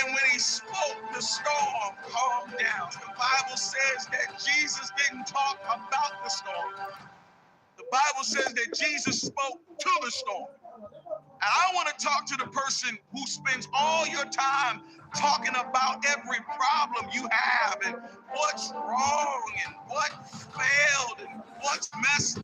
And when he spoke, the storm calmed down. The Bible says that Jesus didn't talk about the storm. The Bible says that Jesus spoke to the storm. And I want to talk to the person who spends all your time talking about every problem you have and what's wrong and what failed and what's messed up.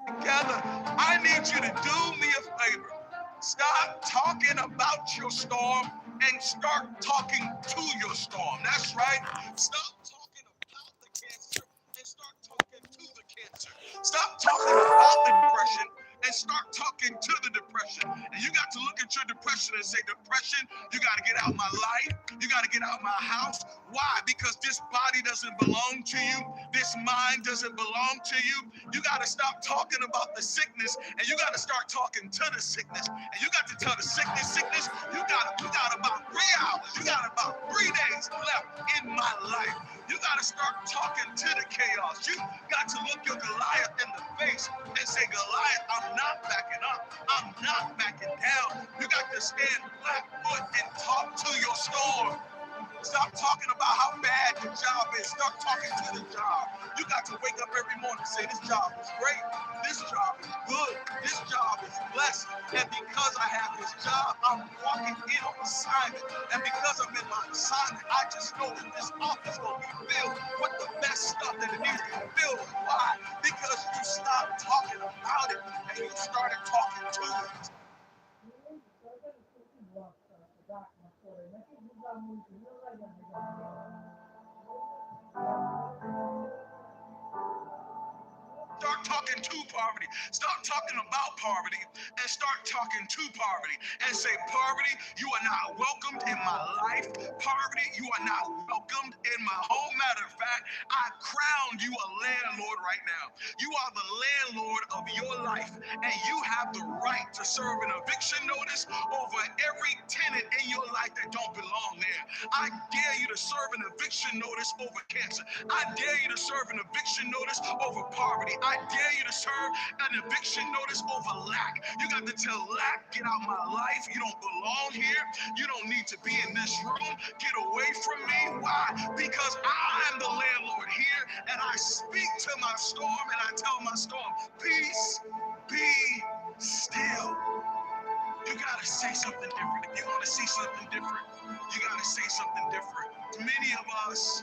Together, I need you to do me a favor. Stop talking about your storm and start talking to your storm. That's right. Stop talking about the cancer and start talking to the depression. And you got to look at your depression and say, depression, you got to get out my life. You got to get out my house. Why? Because this body doesn't belong to you. This mind doesn't belong to you. You got to stop talking about the sickness, and you got to start talking to the sickness. And you got to tell the sickness, you got about 3 hours. You got about 3 days left in my life. You got to start talking to the chaos. You got to look your Goliath in the face and say, Goliath, I'm not backing up. I'm not backing down. You got to stand flat foot and talk to your storm. Stop talking about how bad your job is. Start talking to the job. You got to wake up every morning and say, this job is great. This job is good. This job is blessed. And because I have this job, I'm walking in on assignment. And because I'm in my assignment, I just know that this office will be filled with the best stuff that it needs to be filled with. Why? Because you stopped talking about it and you started talking to it. Start talking to poverty. Stop talking about poverty and start talking to poverty and say, poverty, you are not welcomed in my life. Poverty, you are not welcomed in my home. Matter of fact, I crowned you a landlord right now. You are the landlord of your life, and you have the right to serve an eviction notice over every tenant in your life that don't belong there. I dare you to serve an eviction notice over cancer. I dare you to serve an eviction notice over poverty. I dare you to serve an eviction notice over lack. You got to tell lack, get out my life. You don't belong here. You don't need to be in this room. Get away from me. Why? Because I'm the landlord here, and I speak to my storm, and I tell my storm, peace, be still. You got to say something different. If you want to see something different, you got to say something different. Many of us,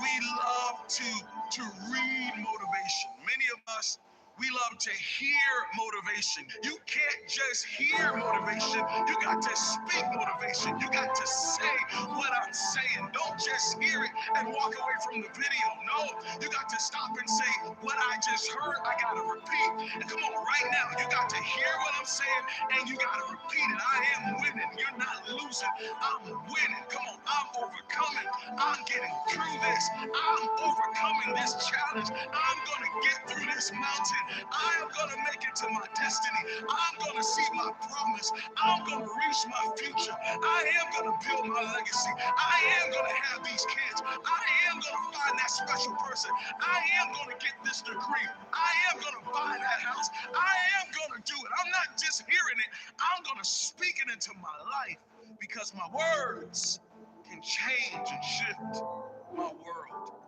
we love to read motivation. Many of us, we love to hear motivation. You can't just hear motivation. You got to speak motivation. You got to say what I'm saying. Don't just hear it and walk away from the video. No, you got to stop and say, what I just heard, I got to repeat. And come on, right now, you got to hear what I'm saying and you got to repeat it. I am winning. You're not losing. I'm winning. Come on, I'm overcoming. I'm getting through this. I'm overcoming this challenge. I'm going to get through this mountain. I am going to make it to my destiny. I'm going to see my promise. I'm going to reach my future. I am going to build my legacy. I am going to have these kids. I am going to find that special person. I am going to get this degree. I am going to buy that house. I am going to do it. I'm not just hearing it. I'm going to speak it into my life because my words can change and shift my world.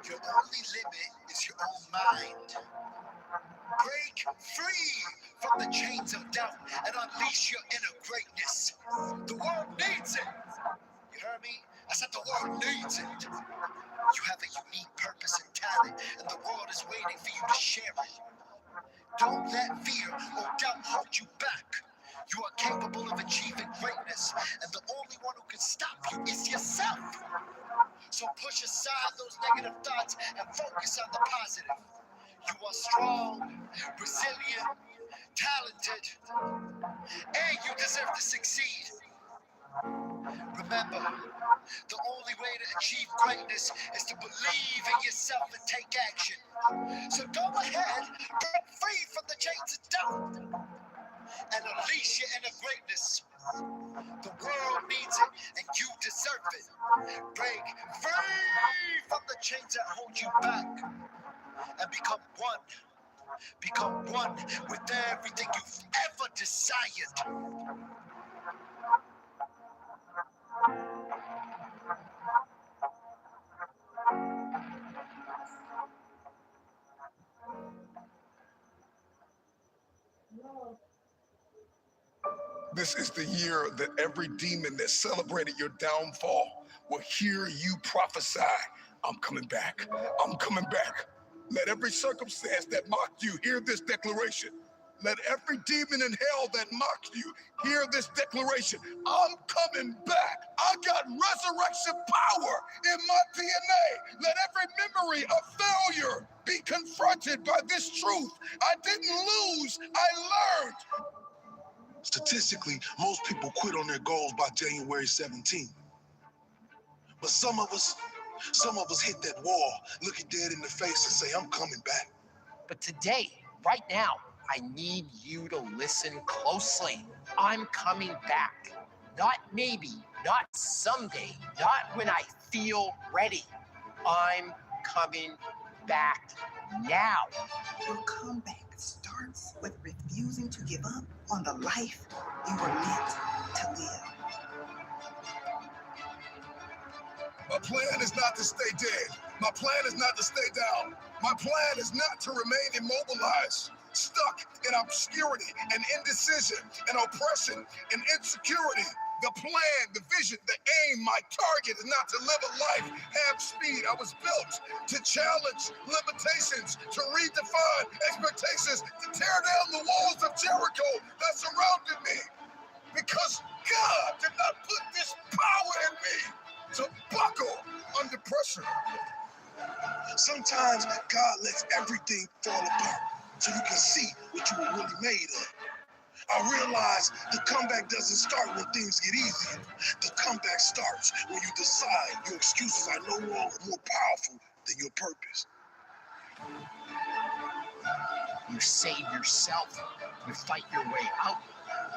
Your only limit is your own mind. Break free from the chains of doubt and unleash your inner greatness. The world needs it. You heard me? I said the world needs it. You have a unique purpose and talent, and the world is waiting for you to share it. Don't let fear or doubt hold you back. You are capable of achieving greatness, and the only one who can stop you is yourself. So push aside those negative thoughts and focus on the positive. You are strong, resilient, talented, and you deserve to succeed. Remember, the only way to achieve greatness is to believe in yourself and take action. So go ahead, break free from the chains of doubt, and unleash your inner greatness. The world needs it, and you deserve it. Break free from the chains that hold you back, and become one. Become one with everything you've ever desired. This is the year that every demon that celebrated your downfall will hear you prophesy, I'm coming back. I'm coming back. Let every circumstance that mocked you hear this declaration. Let every demon in hell that mocked you hear this declaration. I'm coming back. I got resurrection power in my DNA. Let every memory of failure be confronted by this truth. I didn't lose, I learned. Statistically, most people quit on their goals by January 17th. But some of us hit that wall, look it dead in the face and say, I'm coming back. But today, right now, I need you to listen closely. I'm coming back. Not maybe, not someday, not when I feel ready. I'm coming back now. Your comeback starts with refusing to give up on the life you were meant to live. My plan is not to stay dead. My plan is not to stay down. My plan is not to remain immobilized, stuck in obscurity and indecision and oppression and insecurity. The plan, the vision, the aim, my target is not to live a life half speed. I was built to challenge limitations, to redefine expectations, to tear down the walls of Jericho that surrounded me. Because God did not put this power in me to buckle under pressure. Sometimes God lets everything fall apart so you can see what you were really made of. I realize the comeback doesn't start when things get easier. The comeback starts when you decide your excuses are no longer more powerful than your purpose. You save yourself. You fight your way out.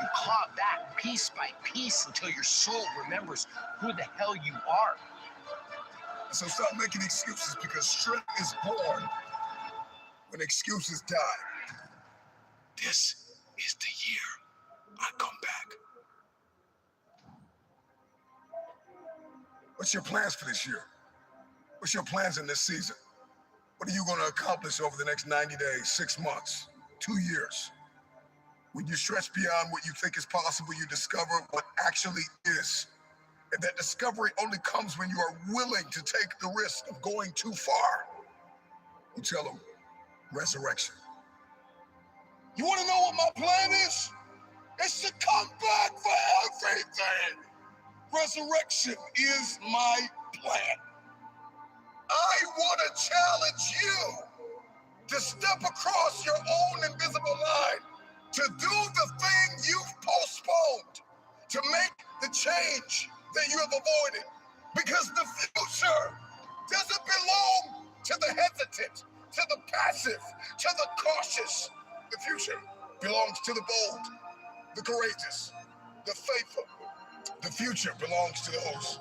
You claw back piece by piece until your soul remembers who the hell you are. So stop making excuses, because strength is born when excuses die. This is the year I come back. What's your plans for this year? What's your plans in this season? What are you going to accomplish over the next 90 days, 6 months, 2 years? When you stretch beyond what you think is possible, you discover what actually is. And that discovery only comes when you are willing to take the risk of going too far. You tell them, resurrection. You want to know what my plan is? It's to come back for everything. Resurrection is my plan. I want to challenge you to step across your own invisible line, to do the thing you've postponed, to make the change that you have avoided. Because the future doesn't belong to the hesitant, to the passive, to the cautious. The future belongs to the bold, the courageous, the faithful. The future belongs to those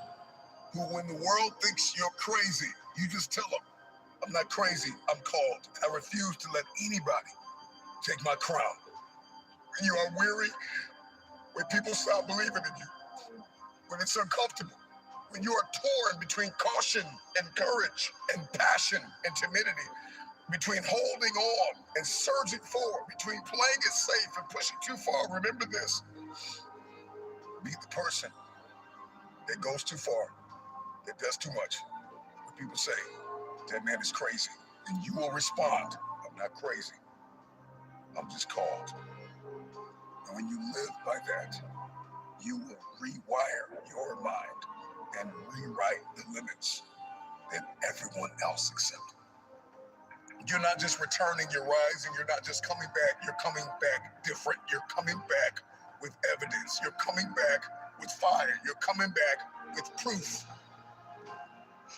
who, when the world thinks you're crazy, you just tell them, I'm not crazy, I'm called. I refuse to let anybody take my crown. When you are weary, when people stop believing in you, when it's uncomfortable, when you are torn between caution and courage and passion and timidity, between holding on and surging forward, between playing it safe and pushing too far, remember this. Be the person that goes too far, that does too much. When people say, that man is crazy, and you will respond, I'm not crazy, I'm just called. And when you live by that, you will rewire your mind and rewrite the limits that everyone else accepted. You're not just returning, you're rising, you're not just coming back, you're coming back different. You're coming back with evidence. You're coming back with fire. You're coming back with proof.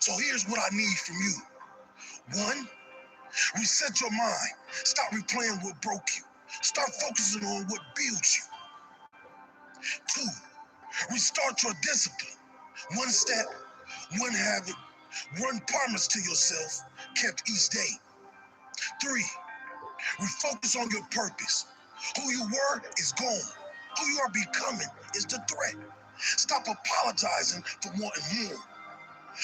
So here's what I need from you. 1, reset your mind. Stop replaying what broke you. Start focusing on what builds you. 2, restart your discipline. 1 step, 1 habit, 1 promise to yourself kept each day. 3, refocus on your purpose. Who you were is gone. Who you are becoming is the threat. Stop apologizing for wanting more.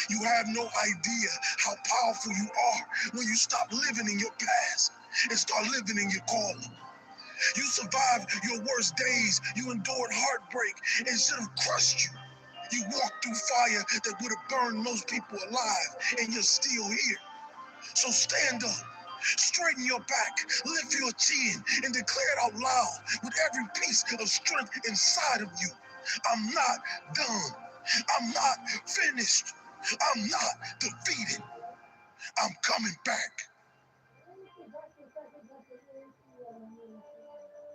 You have no idea how powerful you are when you stop living in your past and start living in your calling. You survived your worst days. You endured heartbreak and should have crushed you. You walked through fire that would have burned most people alive, and you're still here. So stand up, straighten your back, lift your chin, and declare it out loud with every piece of strength inside of you. I'm not done. I'm not finished. I'm not defeated. I'm coming back.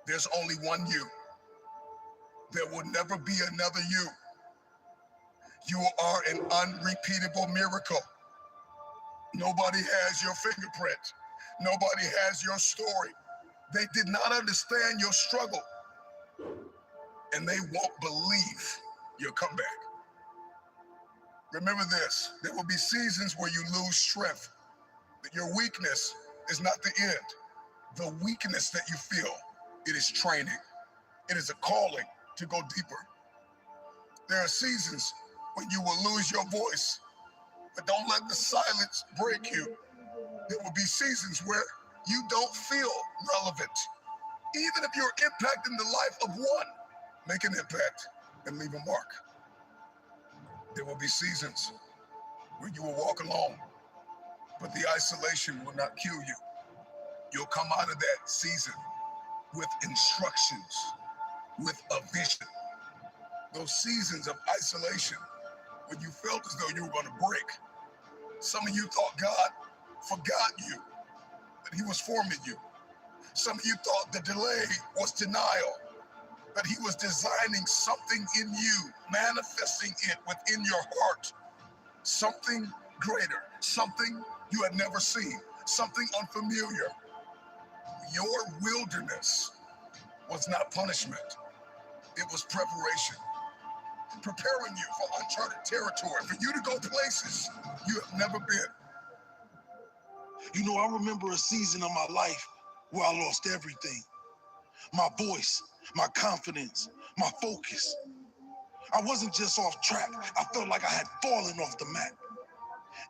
There's only one you. There will never be another you. You are an unrepeatable miracle. Nobody has your fingerprint. Nobody has your story. They did not understand your struggle, and they won't believe your comeback. Remember this, there will be seasons where you lose strength. Your weakness is not the end. The weakness that you feel, it is training. It is a calling to go deeper. There are seasons when you will lose your voice, but don't let the silence break you. There will be seasons where you don't feel relevant. Even if you're impacting the life of one, make an impact and leave a mark. There will be seasons where you will walk alone, but the isolation will not kill you. You'll come out of that season with instructions, with a vision. Those seasons of isolation, when you felt as though you were going to break, some of you thought God forgot you, that he was forming you. Some of you thought the delay was denial, but he was designing something in you, manifesting it within your heart. Something greater, something you had never seen, something unfamiliar. Your wilderness was not punishment. It was preparation, preparing you for uncharted territory, for you to go places you have never been. You know, I remember a season of my life where I lost everything. My voice, my confidence, my focus. I wasn't just off track. I felt like I had fallen off the map.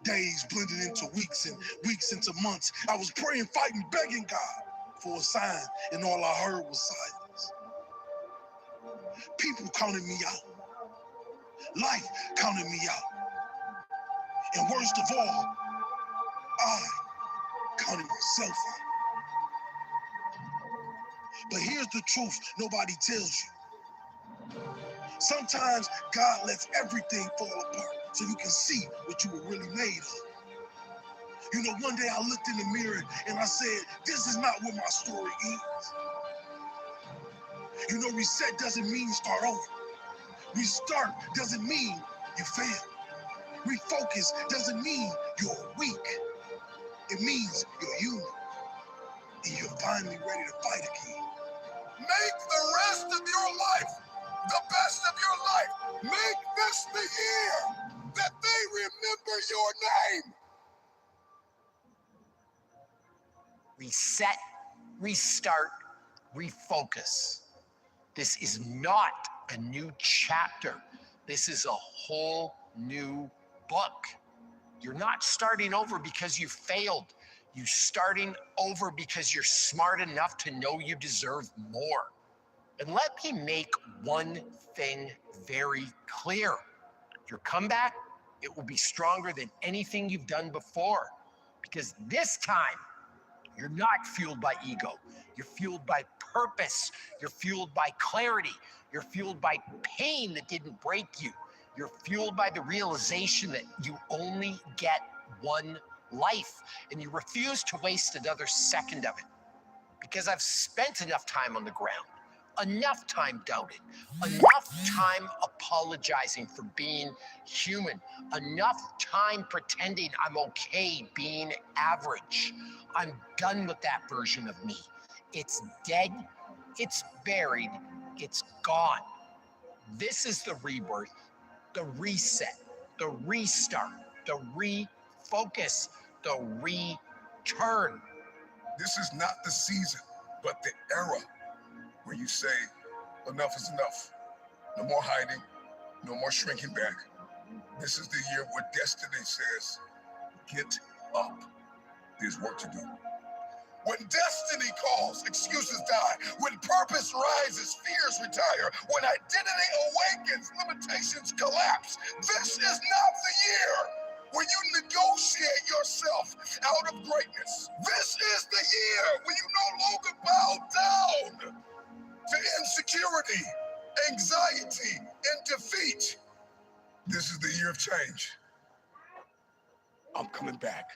Days blended into weeks and weeks into months. I was praying, fighting, begging God for a sign, and all I heard was silence. People counted me out. Life counted me out. And worst of all, I counted myself out. But here's the truth nobody tells you. Sometimes God lets everything fall apart so you can see what you were really made of. You know, one day I looked in the mirror and I said, this is not where my story ends. You know, reset doesn't mean start over. Restart doesn't mean you fail. Refocus doesn't mean you're weak. It means you're human and you're finally ready to fight again. Make the rest of your life the best of your life. Make this the year that they remember your name. Reset, restart, refocus. This is not a new chapter. This is a whole new book. You're not starting over because you failed. You're starting over because you're smart enough to know you deserve more. And let me make one thing very clear. Your comeback, it will be stronger than anything you've done before. Because this time, you're not fueled by ego. You're fueled by purpose. You're fueled by clarity. You're fueled by pain that didn't break you. You're fueled by the realization that you only get one life, and you refuse to waste another second of it. Because I've spent enough time on the ground, enough time doubting, enough time apologizing for being human, enough time pretending I'm okay being average. I'm done with that version of me. It's dead, it's buried, it's gone. This is the rebirth, the reset, the restart, the refocus, the return. This is not the season, but the era where you say, enough is enough. No more hiding, no more shrinking back. This is the year where destiny says, get up. There's work to do. When destiny calls, excuses die. When purpose rises, fears retire. When identity awakens, limitations collapse. This is not the year when you negotiate yourself out of greatness. This is the year when you no longer bow down to insecurity, anxiety, and defeat. This is the year of change. I'm coming back.